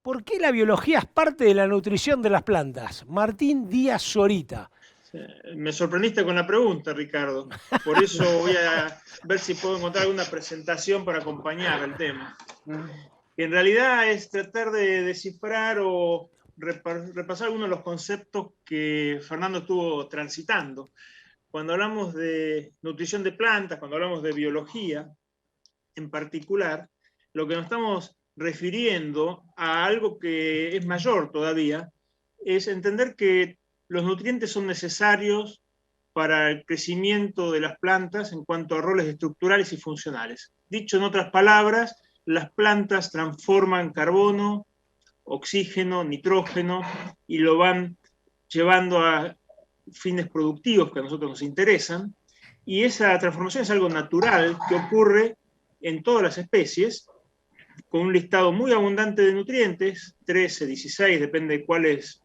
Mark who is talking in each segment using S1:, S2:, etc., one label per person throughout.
S1: ¿Por qué la biología es parte de la nutrición de las plantas? Martín Díaz Zorita.
S2: Me sorprendiste con la pregunta, Ricardo. Por eso voy a ver si puedo encontrar alguna presentación para acompañar el tema. Que en realidad es tratar de descifrar o repasar algunos de los conceptos que Fernando estuvo transitando. Cuando hablamos de nutrición de plantas, cuando hablamos de biología en particular, lo que nos estamos refiriendo a algo que es mayor todavía, es entender que los nutrientes son necesarios para el crecimiento de las plantas en cuanto a roles estructurales y funcionales. Dicho en otras palabras, las plantas transforman carbono, oxígeno, nitrógeno y lo van llevando a fines productivos que a nosotros nos interesan. Y esa transformación es algo natural que ocurre en todas las especies, con un listado muy abundante de nutrientes, 13, 16, depende de cuáles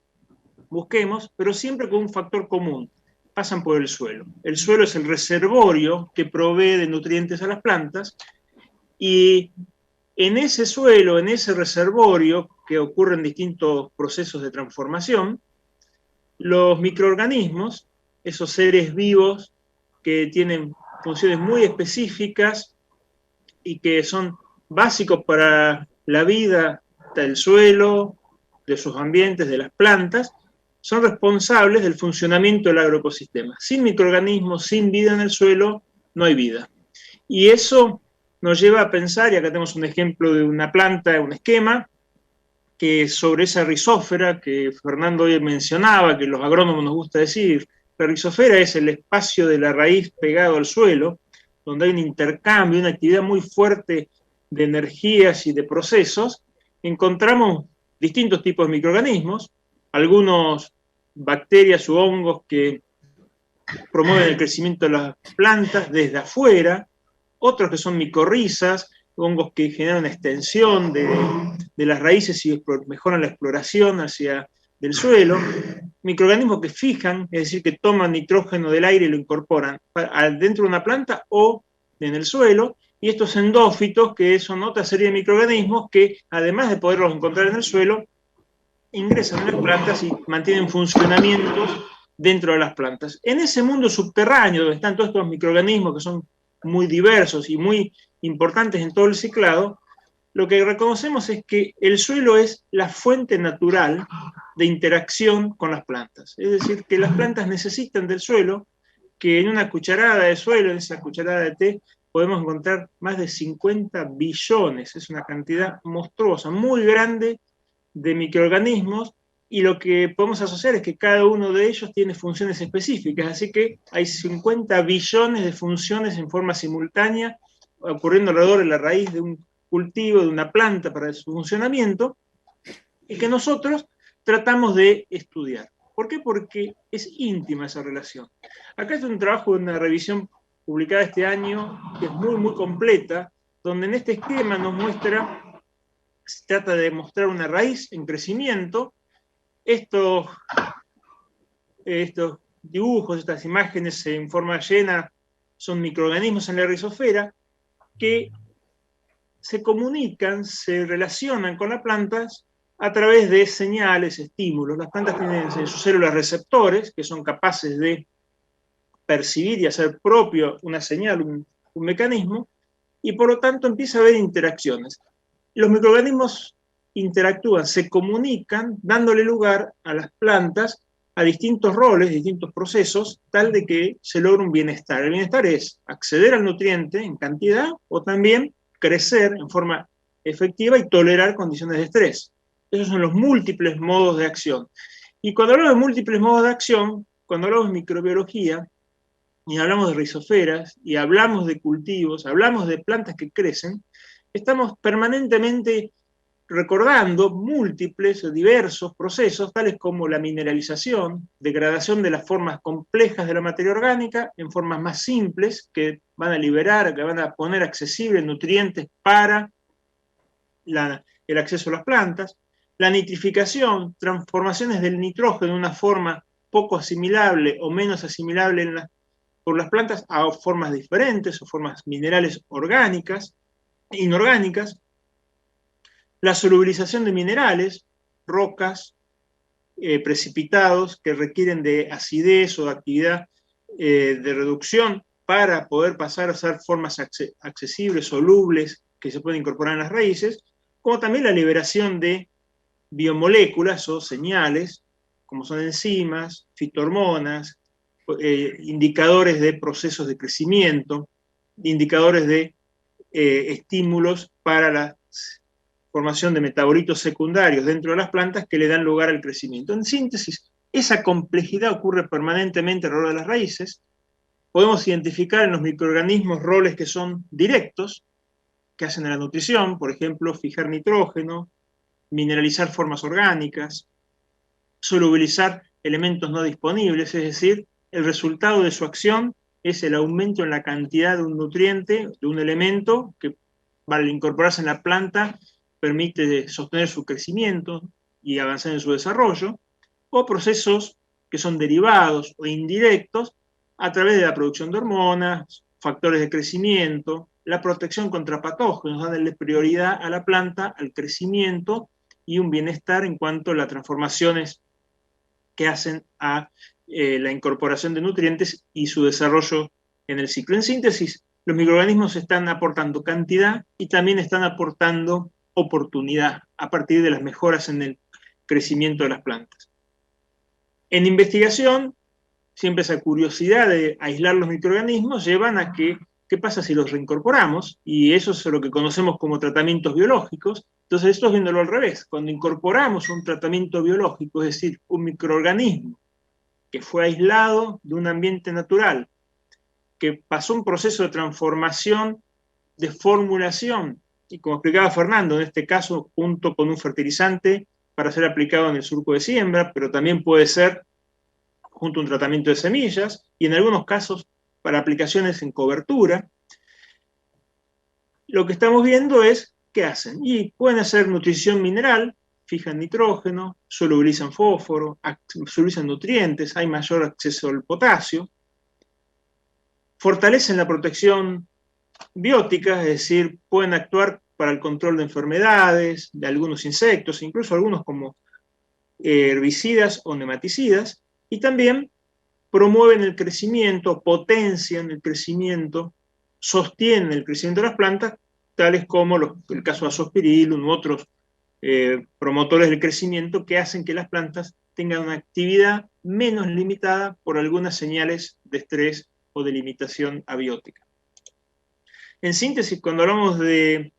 S2: busquemos, pero siempre con un factor común: pasan por el suelo. El suelo es el reservorio que provee de nutrientes a las plantas, y en ese suelo, en ese reservorio, que ocurren distintos procesos de transformación, los microorganismos, esos seres vivos que tienen funciones muy específicas y que son básicos para la vida del suelo, de sus ambientes, de las plantas, son responsables del funcionamiento del agroecosistema. Sin microorganismos, sin vida en el suelo, no hay vida. Y eso nos lleva a pensar, y acá tenemos un ejemplo de una planta, un esquema, que sobre esa rizósfera que Fernando hoy mencionaba, que los agrónomos nos gusta decir, la rizósfera es el espacio de la raíz pegado al suelo, donde hay un intercambio, una actividad muy fuerte de energías y de procesos. Encontramos distintos tipos de microorganismos, algunos bacterias u hongos que promueven el crecimiento de las plantas desde afuera, otros que son micorrizas, hongos que generan extensión de las raíces y mejoran la exploración hacia del suelo, microorganismos que fijan, es decir, que toman nitrógeno del aire y lo incorporan dentro de una planta o en el suelo, y estos endófitos, que son otra serie de microorganismos que, además de poderlos encontrar en el suelo, ingresan en las plantas y mantienen funcionamientos dentro de las plantas. En ese mundo subterráneo, donde están todos estos microorganismos que son muy diversos y muy importantes en todo el ciclado, lo que reconocemos es que el suelo es la fuente natural de interacción con las plantas. Es decir, que las plantas necesitan del suelo, que en una cucharada de suelo, en esa cucharada de té, podemos encontrar más de 50 billones. Es una cantidad monstruosa, muy grande de microorganismos, y lo que podemos asociar es que cada uno de ellos tiene funciones específicas, así que hay 50 billones de funciones en forma simultánea ocurriendo alrededor de la raíz de un cultivo, de una planta, para su funcionamiento, y que nosotros tratamos de estudiar. ¿Por qué? Porque es íntima esa relación. Acá es un trabajo de una revisión publicada este año que es muy, muy completa, donde en este esquema nos muestra, se trata de mostrar una raíz en crecimiento. Estos dibujos, estas imágenes en forma llena, son microorganismos en la rizosfera que se comunican, se relacionan con las plantas a través de señales, estímulos. Las plantas tienen en sus células receptores que son capaces de percibir y hacer propio una señal, un mecanismo, y por lo tanto empieza a haber interacciones. Los microorganismos interactúan, se comunican, dándole lugar a las plantas a distintos roles, distintos procesos, tal de que se logra un bienestar. El bienestar es acceder al nutriente en cantidad o también crecer en forma efectiva y tolerar condiciones de estrés. Esos son los múltiples modos de acción. Y cuando hablamos de múltiples modos de acción, cuando hablamos de microbiología, y hablamos de rizosferas, y hablamos de cultivos, hablamos de plantas que crecen, estamos permanentemente recordando múltiples o diversos procesos, tales como la mineralización, degradación de las formas complejas de la materia orgánica en formas más simples, que van a liberar, que van a poner accesibles nutrientes para el acceso a las plantas, la nitrificación, transformaciones del nitrógeno en una forma poco asimilable o menos asimilable por las plantas a formas diferentes o formas minerales orgánicas, inorgánicas, la solubilización de minerales, rocas, precipitados que requieren de acidez o de actividad de reducción para poder pasar a ser formas accesibles, solubles, que se pueden incorporar en las raíces, como también la liberación de biomoléculas o señales, como son enzimas, fitohormonas, indicadores de procesos de crecimiento, indicadores de estímulos para la formación de metabolitos secundarios dentro de las plantas que le dan lugar al crecimiento. En síntesis, esa complejidad ocurre permanentemente alrededor de las raíces. Podemos identificar en los microorganismos roles que son directos, que hacen a la nutrición, por ejemplo, fijar nitrógeno, mineralizar formas orgánicas, solubilizar elementos no disponibles, es decir, el resultado de su acción es el aumento en la cantidad de un nutriente, de un elemento que al incorporarse en la planta permite sostener su crecimiento y avanzar en su desarrollo, o procesos que son derivados o indirectos a través de la producción de hormonas, factores de crecimiento, la protección contra patógenos, dándole prioridad a la planta, al crecimiento y un bienestar en cuanto a las transformaciones que hacen a la incorporación de nutrientes y su desarrollo en el ciclo. En síntesis, los microorganismos están aportando cantidad y también están aportando oportunidad a partir de las mejoras en el crecimiento de las plantas. En investigación, siempre esa curiosidad de aislar los microorganismos llevan a que, ¿qué pasa si los reincorporamos? Y eso es lo que conocemos como tratamientos biológicos. Entonces, esto es viéndolo al revés. Cuando incorporamos un tratamiento biológico, es decir, un microorganismo que fue aislado de un ambiente natural, que pasó un proceso de transformación, de formulación, y como explicaba Fernando, en este caso, junto con un fertilizante para ser aplicado en el surco de siembra, pero también puede ser junto a un tratamiento de semillas, y en algunos casos para aplicaciones en cobertura. Lo que estamos viendo es qué hacen. Y pueden hacer nutrición mineral, fijan nitrógeno, solubilizan fósforo, solubilizan nutrientes, hay mayor acceso al potasio, fortalecen la protección biótica, es decir, pueden actuar para el control de enfermedades, de algunos insectos, incluso algunos como herbicidas o nematicidas, y también promueven el crecimiento, potencian el crecimiento, sostienen el crecimiento de las plantas, tales como el caso de Azospirillum u otros promotores del crecimiento que hacen que las plantas tengan una actividad menos limitada por algunas señales de estrés o de limitación abiótica. En síntesis, cuando hablamos de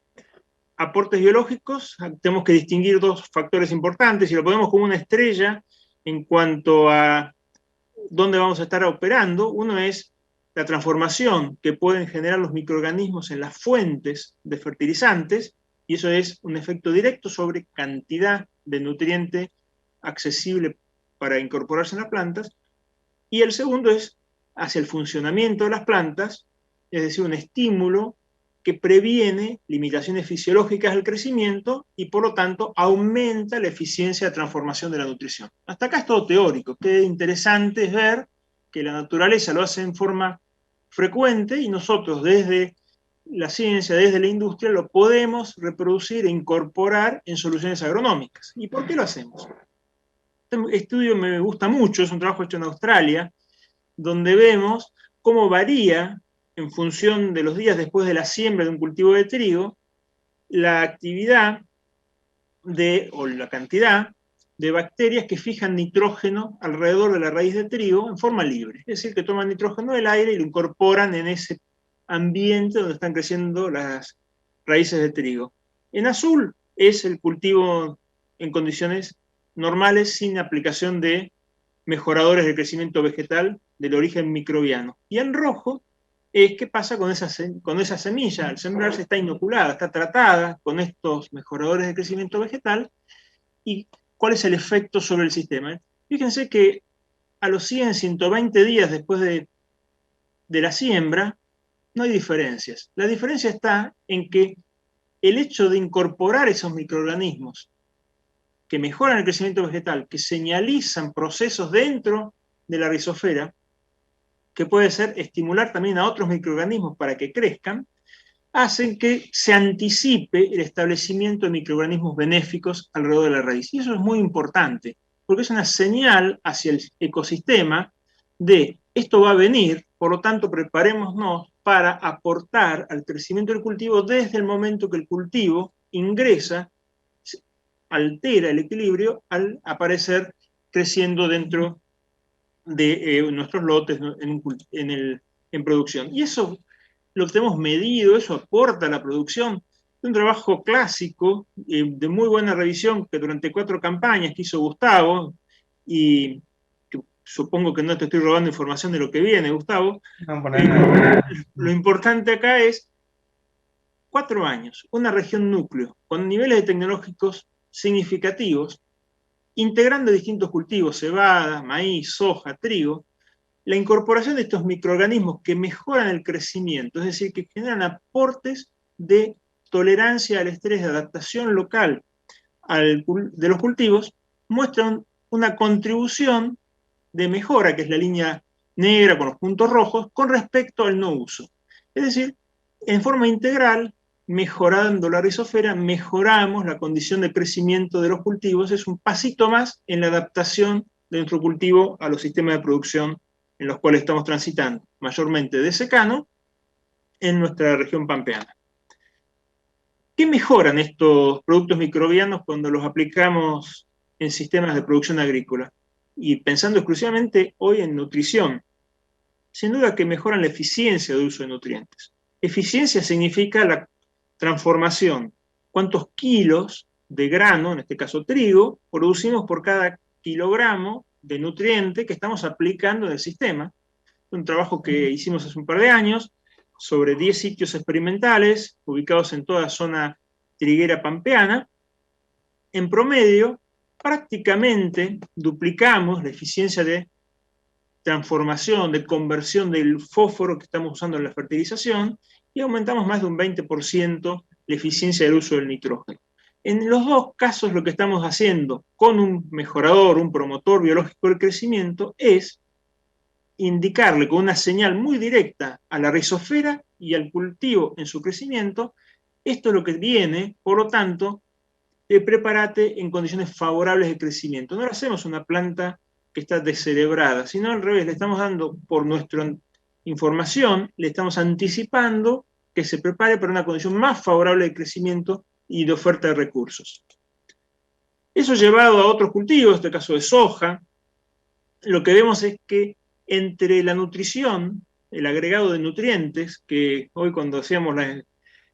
S2: aportes biológicos, tenemos que distinguir dos factores importantes, y lo ponemos como una estrella en cuanto a dónde vamos a estar operando. Uno es la transformación que pueden generar los microorganismos en las fuentes de fertilizantes, y eso es un efecto directo sobre cantidad de nutriente accesible para incorporarse en las plantas. Y el segundo es hacia el funcionamiento de las plantas, es decir, un estímulo que previene limitaciones fisiológicas del crecimiento y por lo tanto aumenta la eficiencia de transformación de la nutrición. Hasta acá es todo teórico. Qué interesante es ver que la naturaleza lo hace en forma frecuente y nosotros desde la ciencia, desde la industria, lo podemos reproducir e incorporar en soluciones agronómicas. ¿Y por qué lo hacemos? Este estudio me gusta mucho, es un trabajo hecho en Australia, donde vemos cómo varía en función de los días después de la siembra de un cultivo de trigo, la actividad o la cantidad de bacterias que fijan nitrógeno alrededor de la raíz de trigo en forma libre. Es decir, que toman nitrógeno del aire y lo incorporan en ese ambiente donde están creciendo las raíces de trigo. En azul es el cultivo en condiciones normales sin aplicación de mejoradores de crecimiento vegetal del origen microbiano. Y en rojo es qué pasa con esa semilla. Al sembrarse está inoculada, está tratada con estos mejoradores de crecimiento vegetal, y cuál es el efecto sobre el sistema. Fíjense que a los 100, 120 días después de la siembra, no hay diferencias. La diferencia está en que el hecho de incorporar esos microorganismos que mejoran el crecimiento vegetal, que señalizan procesos dentro de la rizosfera, que puede ser estimular también a otros microorganismos para que crezcan, hacen que se anticipe el establecimiento de microorganismos benéficos alrededor de la raíz. Y eso es muy importante, porque es una señal hacia el ecosistema de esto va a venir, por lo tanto preparémonos para aportar al crecimiento del cultivo desde el momento que el cultivo ingresa, altera el equilibrio al aparecer creciendo dentro de nuestros lotes en producción. Y eso lo tenemos medido, eso aporta a la producción. Un trabajo clásico, de muy buena revisión, que durante 4 campañas que hizo Gustavo, y que supongo que no te estoy robando información de lo que viene, Gustavo. Lo importante acá es 4 años, una región núcleo, con niveles tecnológicos significativos, integrando distintos cultivos, cebada, maíz, soja, trigo, la incorporación de estos microorganismos que mejoran el crecimiento, es decir, que generan aportes de tolerancia al estrés, de adaptación local de los cultivos, muestran una contribución de mejora, que es la línea negra con los puntos rojos, con respecto al no uso. Es decir, en forma integral, mejorando la rizosfera, mejoramos la condición de crecimiento de los cultivos, es un pasito más en la adaptación de nuestro cultivo a los sistemas de producción en los cuales estamos transitando, mayormente de secano, en nuestra región pampeana. ¿Qué mejoran estos productos microbianos cuando los aplicamos en sistemas de producción agrícola? Y pensando exclusivamente hoy en nutrición, sin duda que mejoran la eficiencia de uso de nutrientes. Eficiencia significa la transformación, cuántos kilos de grano, en este caso trigo, producimos por cada kilogramo de nutriente que estamos aplicando en el sistema. Un trabajo que hicimos hace un par de años sobre 10 sitios experimentales ubicados en toda la zona triguera pampeana. En promedio, prácticamente duplicamos la eficiencia de transformación, de conversión del fósforo que estamos usando en la fertilización y aumentamos más de un 20% la eficiencia del uso del nitrógeno. En los dos casos lo que estamos haciendo con un mejorador, un promotor biológico del crecimiento, es indicarle con una señal muy directa a la rizosfera y al cultivo en su crecimiento, esto es lo que viene, por lo tanto, prepárate en condiciones favorables de crecimiento. No le hacemos una planta que está descerebrada, sino al revés, le estamos dando por nuestra información, le estamos anticipando que se prepare para una condición más favorable de crecimiento y de oferta de recursos. Eso llevado a otros cultivos, en este caso de soja, lo que vemos es que entre la nutrición, el agregado de nutrientes, que hoy cuando hacíamos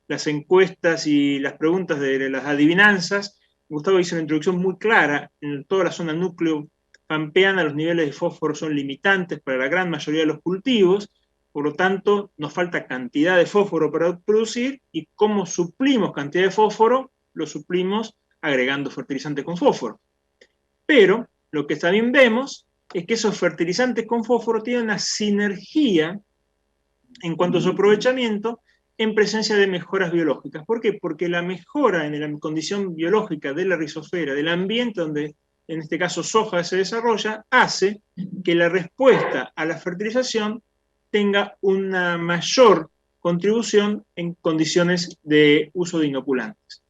S2: las encuestas y las preguntas de las adivinanzas, Gustavo hizo una introducción muy clara. En toda la zona núcleo pampeana los niveles de fósforo son limitantes para la gran mayoría de los cultivos, por lo tanto nos falta cantidad de fósforo para producir, y cómo suplimos cantidad de fósforo, lo suplimos agregando fertilizantes con fósforo. Pero lo que también vemos es que esos fertilizantes con fósforo tienen una sinergia en cuanto a su aprovechamiento en presencia de mejoras biológicas. ¿Por qué? Porque la mejora en la condición biológica de la rizosfera, del ambiente donde en este caso soja se desarrolla, hace que la respuesta a la fertilización tenga una mayor contribución en condiciones de uso de inoculantes.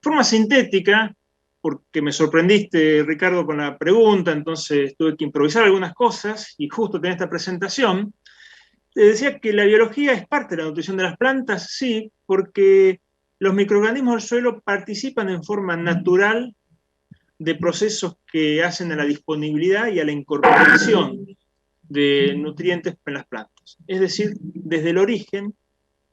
S2: De forma sintética, porque me sorprendiste, Ricardo, con la pregunta, entonces tuve que improvisar algunas cosas y justo tenía esta presentación. Te decía que la biología es parte de la nutrición de las plantas, sí, porque los microorganismos del suelo participan en forma natural de procesos que hacen a la disponibilidad y a la incorporación de nutrientes en las plantas. Es decir, desde el origen,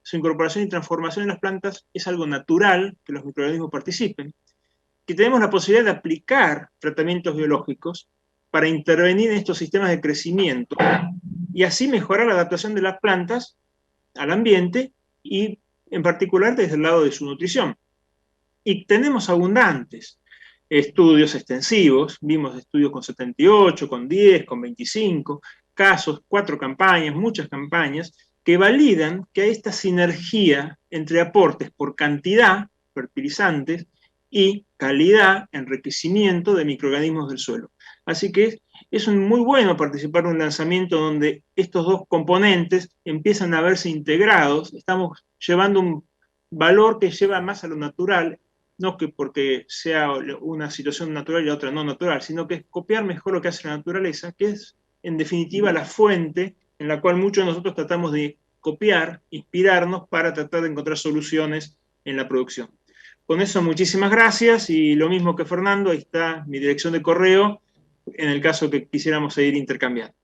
S2: su incorporación y transformación en las plantas es algo natural que los microorganismos participen, que tenemos la posibilidad de aplicar tratamientos biológicos para intervenir en estos sistemas de crecimiento y así mejorar la adaptación de las plantas al ambiente y en particular desde el lado de su nutrición. Y tenemos abundantes estudios extensivos, vimos estudios con 78, con 10, con 25 casos, 4 campañas, muchas campañas, que validan que hay esta sinergia entre aportes por cantidad, fertilizantes, y calidad, enriquecimiento de microorganismos del suelo. Así que es muy bueno participar en un lanzamiento donde estos dos componentes empiezan a verse integrados. Estamos llevando un valor que lleva más a lo natural, no que porque sea una situación natural y la otra no natural, sino que es copiar mejor lo que hace la naturaleza, que es en definitiva la fuente en la cual muchos de nosotros tratamos de copiar, inspirarnos para tratar de encontrar soluciones en la producción. Con eso, muchísimas gracias, y lo mismo que Fernando, ahí está mi dirección de correo en el caso que quisiéramos seguir intercambiando.